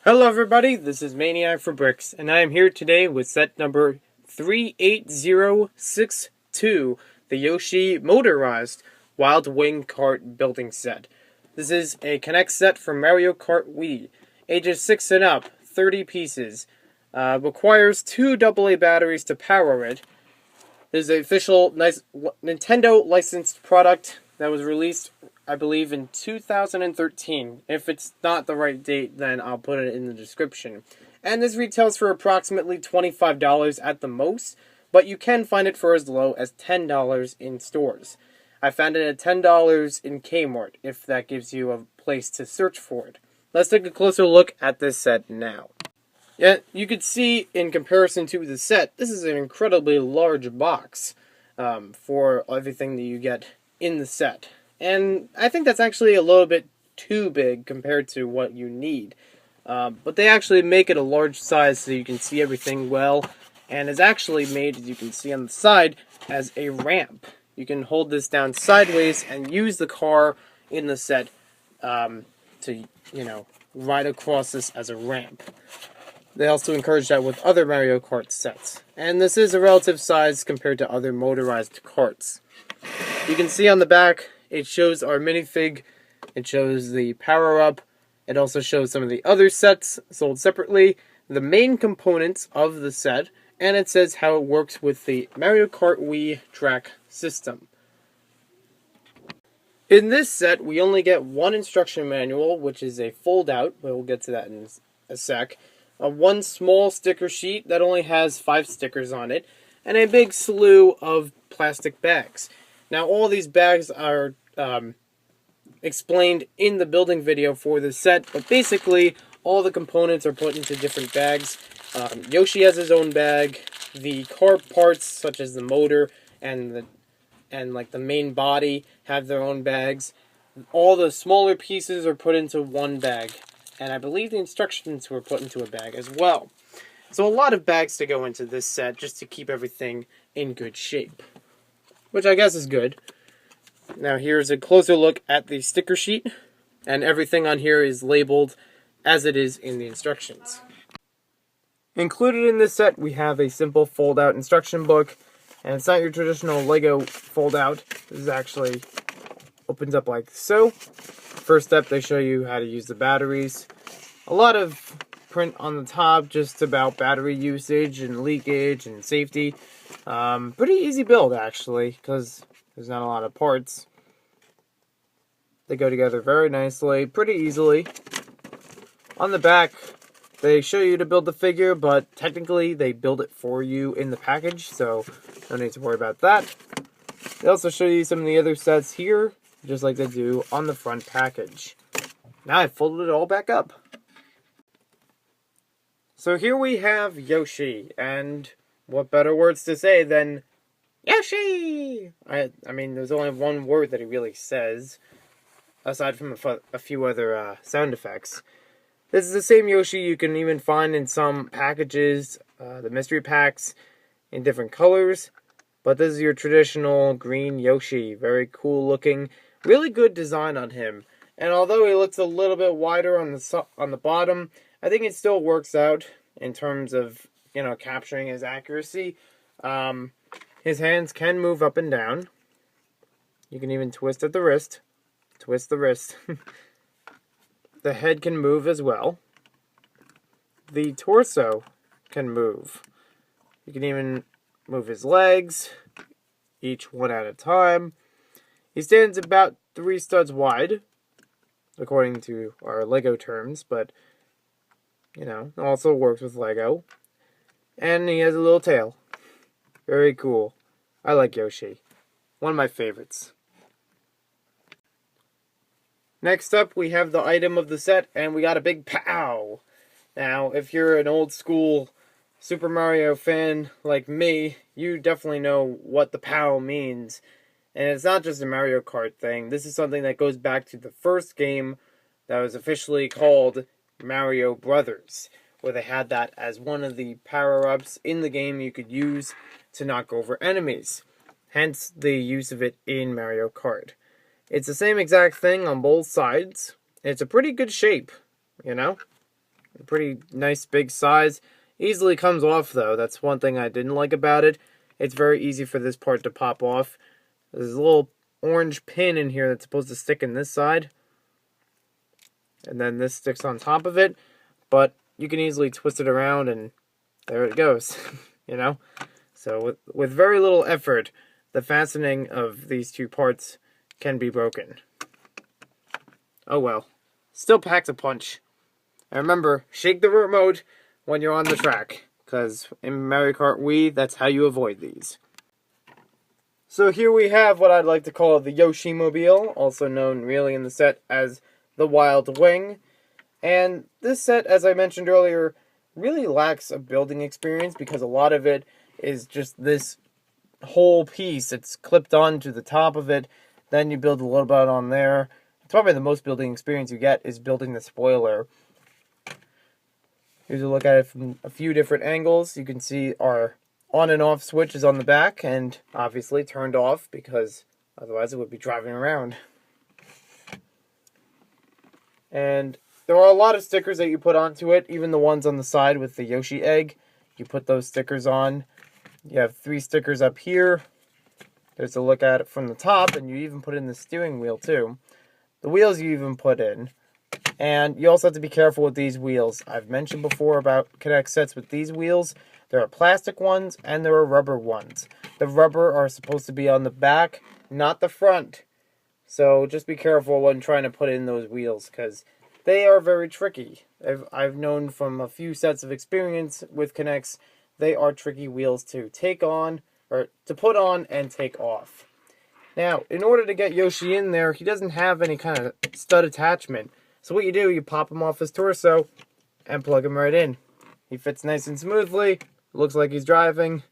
Hello everybody, this is Maniac for Bricks, and I am here today with set number 38062, the Yoshi Motorized Wild Wing Kart building set. This is a Connect set for Mario Kart Wii, ages 6 and up, 30 pieces. Requires 2 AA batteries to power it. This is an official Nintendo licensed product that was released, I believe, in 2013. If it's not the right date, then I'll put it in the description. And this retails for approximately $25 at the most, but you can find it for as low as $10 in stores. I found it at $10 in Kmart, if that gives you a place to search for it. Let's take a closer look at this set now. Yeah, you could see, in comparison to the set, this is an incredibly large box for everything that you get in the set. And I think that's actually a little bit too big compared to what you need. But they actually make it a large size so you can see everything well. And it's actually made, as you can see on the side, as a ramp. You can hold this down sideways and use the car in the set to, ride across this as a ramp. They also encourage that with other Mario Kart sets. And this is a relative size compared to other motorized karts. You can see on the back, it shows our minifig, it shows the power-up, it also shows some of the other sets sold separately, the main components of the set, and it says how it works with the Mario Kart Wii track system. In this set, we only get one instruction manual, which is a fold-out, but we'll get to that in a sec. One small sticker sheet that only has 5 stickers on it, and a big slew of plastic bags. Now, all these bags are explained in the building video for the set, but basically, all the components are put into different bags. Yoshi has his own bag. The car parts, such as the motor and the main body, have their own bags. All the smaller pieces are put into one bag, and I believe the instructions were put into a bag as well. So a lot of bags to go into this set just to keep everything in good shape, which I guess is good. Now here's a closer look at the sticker sheet, and everything on here is labeled as it is in the instructions. Included in this set, we have a simple fold-out instruction book, and it's not your traditional Lego fold-out. This actually opens up like so. First step, they show you how to use the batteries. A lot of print on the top just about battery usage and leakage and safety. Pretty easy build, actually, because there's not a lot of parts. They go together very nicely, pretty easily. On the back, they show you to build the figure, but technically they build it for you in the package, so no need to worry about that. They also show you some of the other sets here, just like they do on the front package. Now I've folded it all back up. So here we have Yoshi, and what better words to say than Yoshi! I mean, there's only one word that he really says, aside from a few other sound effects. This is the same Yoshi you can even find in some packages, the mystery packs, in different colors. But this is your traditional green Yoshi. Very cool looking. Really good design on him. And although he looks a little bit wider on the bottom, I think it still works out in terms of, capturing his accuracy. His hands can move up and down. You can even twist at the wrist. Twist the wrist. The head can move as well. The torso can move. You can even move his legs, each one at a time. He stands about 3 studs wide, according to our Lego terms, but, also works with Lego. And he has a little tail. Very cool. I like Yoshi. One of my favorites. Next up, we have the item of the set, and we got a big POW! Now, if you're an old school Super Mario fan like me, you definitely know what the POW means. And it's not just a Mario Kart thing. This is something that goes back to the first game that was officially called Mario Brothers, where they had that as one of the power-ups in the game you could use to knock over enemies. Hence the use of it in Mario Kart. It's the same exact thing on both sides. It's a pretty good shape, Pretty nice big size. Easily comes off though. That's one thing I didn't like about it. It's very easy for this part to pop off. There's a little orange pin in here that's supposed to stick in this side. And then this sticks on top of it. But you can easily twist it around and there it goes. You know? So with very little effort, the fastening of these two parts can be broken. Oh well. Still packs a punch. And remember, shake the remote when you're on the track, because in Mario Kart Wii, that's how you avoid these. So here we have what I'd like to call the Yoshi Mobile, also known really in the set as the Wild Wing. And this set, as I mentioned earlier, really lacks a building experience because a lot of it is just this whole piece. It's clipped onto the top of it, then you build a little bit on there. It's probably the most building experience you get is building the spoiler. Here's a look at it from a few different angles. You can see our on and off switch is on the back and obviously turned off because otherwise it would be driving around. And there are a lot of stickers that you put onto it, even the ones on the side with the Yoshi egg. You put those stickers on. You have 3 stickers up here. There's a look at it from the top, and you even put in the steering wheel too. The wheels you even put in. And you also have to be careful with these wheels. I've mentioned before about Connect sets with these wheels. There are plastic ones and there are rubber ones. The rubber are supposed to be on the back, not the front. So just be careful when trying to put in those wheels because they are very tricky. I've known from a few sets of experience with Connects, they are tricky wheels to take on, or to put on and take off. Now, in order to get Yoshi in there, he doesn't have any kind of stud attachment. So what you do, you pop him off his torso and plug him right in. He fits nice and smoothly. Looks like he's driving.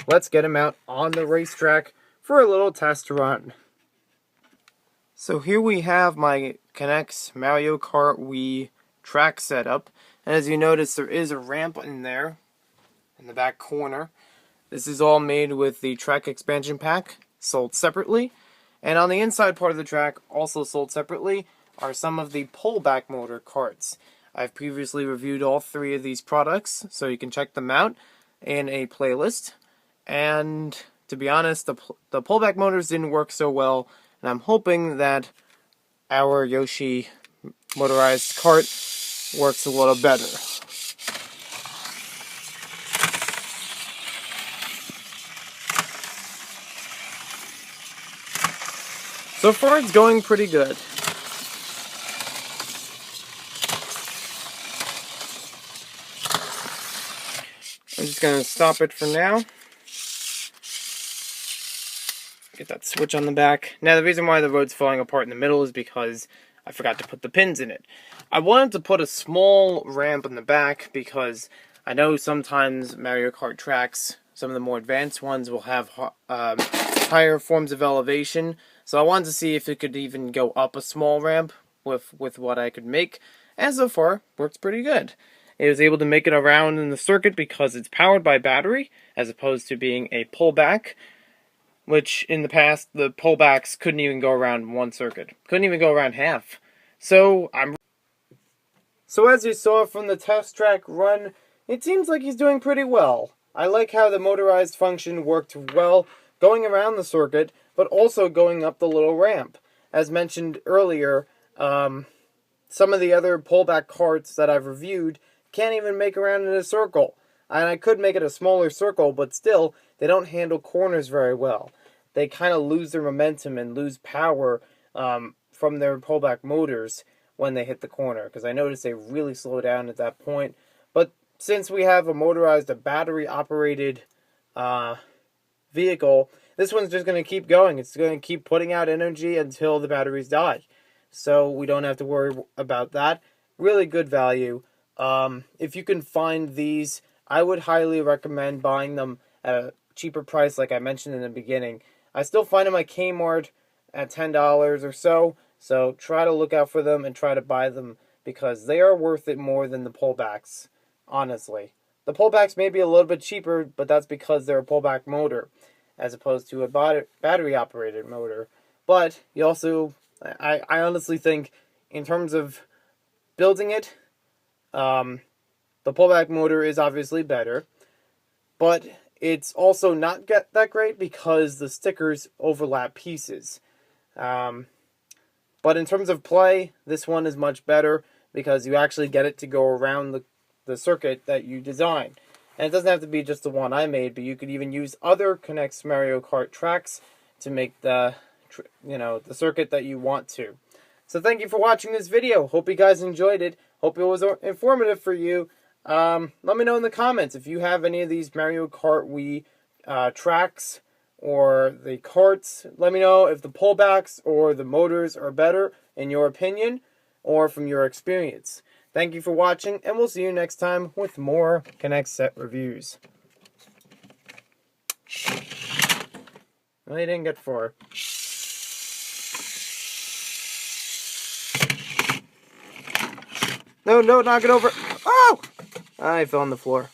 Let's get him out on the racetrack for a little test run. So here we have my Connects Mario Kart Wii track setup. And as you notice, there is a ramp in there in the back corner. This is all made with the track expansion pack, sold separately. And on the inside part of the track, also sold separately, are some of the pullback motor carts. I've previously reviewed all 3 of these products, so you can check them out in a playlist. And to be honest, the pullback motors didn't work so well, and I'm hoping that our Yoshi motorized cart works a little better. So far, it's going pretty good. I'm just going to stop it for now. Get that switch on the back. Now, the reason why the road's falling apart in the middle is because I forgot to put the pins in it. I wanted to put a small ramp in the back because I know sometimes Mario Kart tracks, some of the more advanced ones, will have higher forms of elevation. So I wanted to see if it could even go up a small ramp with what I could make. And so far, works pretty good. It was able to make it around in the circuit because it's powered by battery, as opposed to being a pullback, which in the past, the pullbacks couldn't even go around one circuit. Couldn't even go around half. So as you saw from the test track run, it seems like he's doing pretty well. I like how the motorized function worked well going around the circuit, but also going up the little ramp. As mentioned earlier, some of the other pullback carts that I've reviewed can't even make around in a circle. And I could make it a smaller circle, but still, they don't handle corners very well. They kind of lose their momentum and lose power from their pullback motors when they hit the corner. Because I noticed they really slow down at that point. But since we have a battery-operated vehicle, this one's just going to keep going. It's going to keep putting out energy until the batteries die. So we don't have to worry about that. Really good value. If you can find these, I would highly recommend buying them at a cheaper price like I mentioned in the beginning. I still find them at Kmart at $10 or so, so try to look out for them and try to buy them because they are worth it more than the pullbacks, honestly. The pullbacks may be a little bit cheaper, but that's because they're a pullback motor as opposed to a battery-operated motor. But you also, I honestly think in terms of building it, The pullback motor is obviously better, but it's also not that great because the stickers overlap pieces. But in terms of play, this one is much better because you actually get it to go around the circuit that you design. And it doesn't have to be just the one I made, but you could even use other NEX Mario Kart tracks to make the circuit that you want to. So thank you for watching this video. Hope you guys enjoyed it. Hope it was informative for you. Let me know in the comments if you have any of these Mario Kart Wii tracks or the karts. Let me know if the pullbacks or the motors are better in your opinion or from your experience. Thank you for watching, and we'll see you next time with more NEX set reviews. Well, you didn't get far. No, knock it over. Oh! I fell on the floor.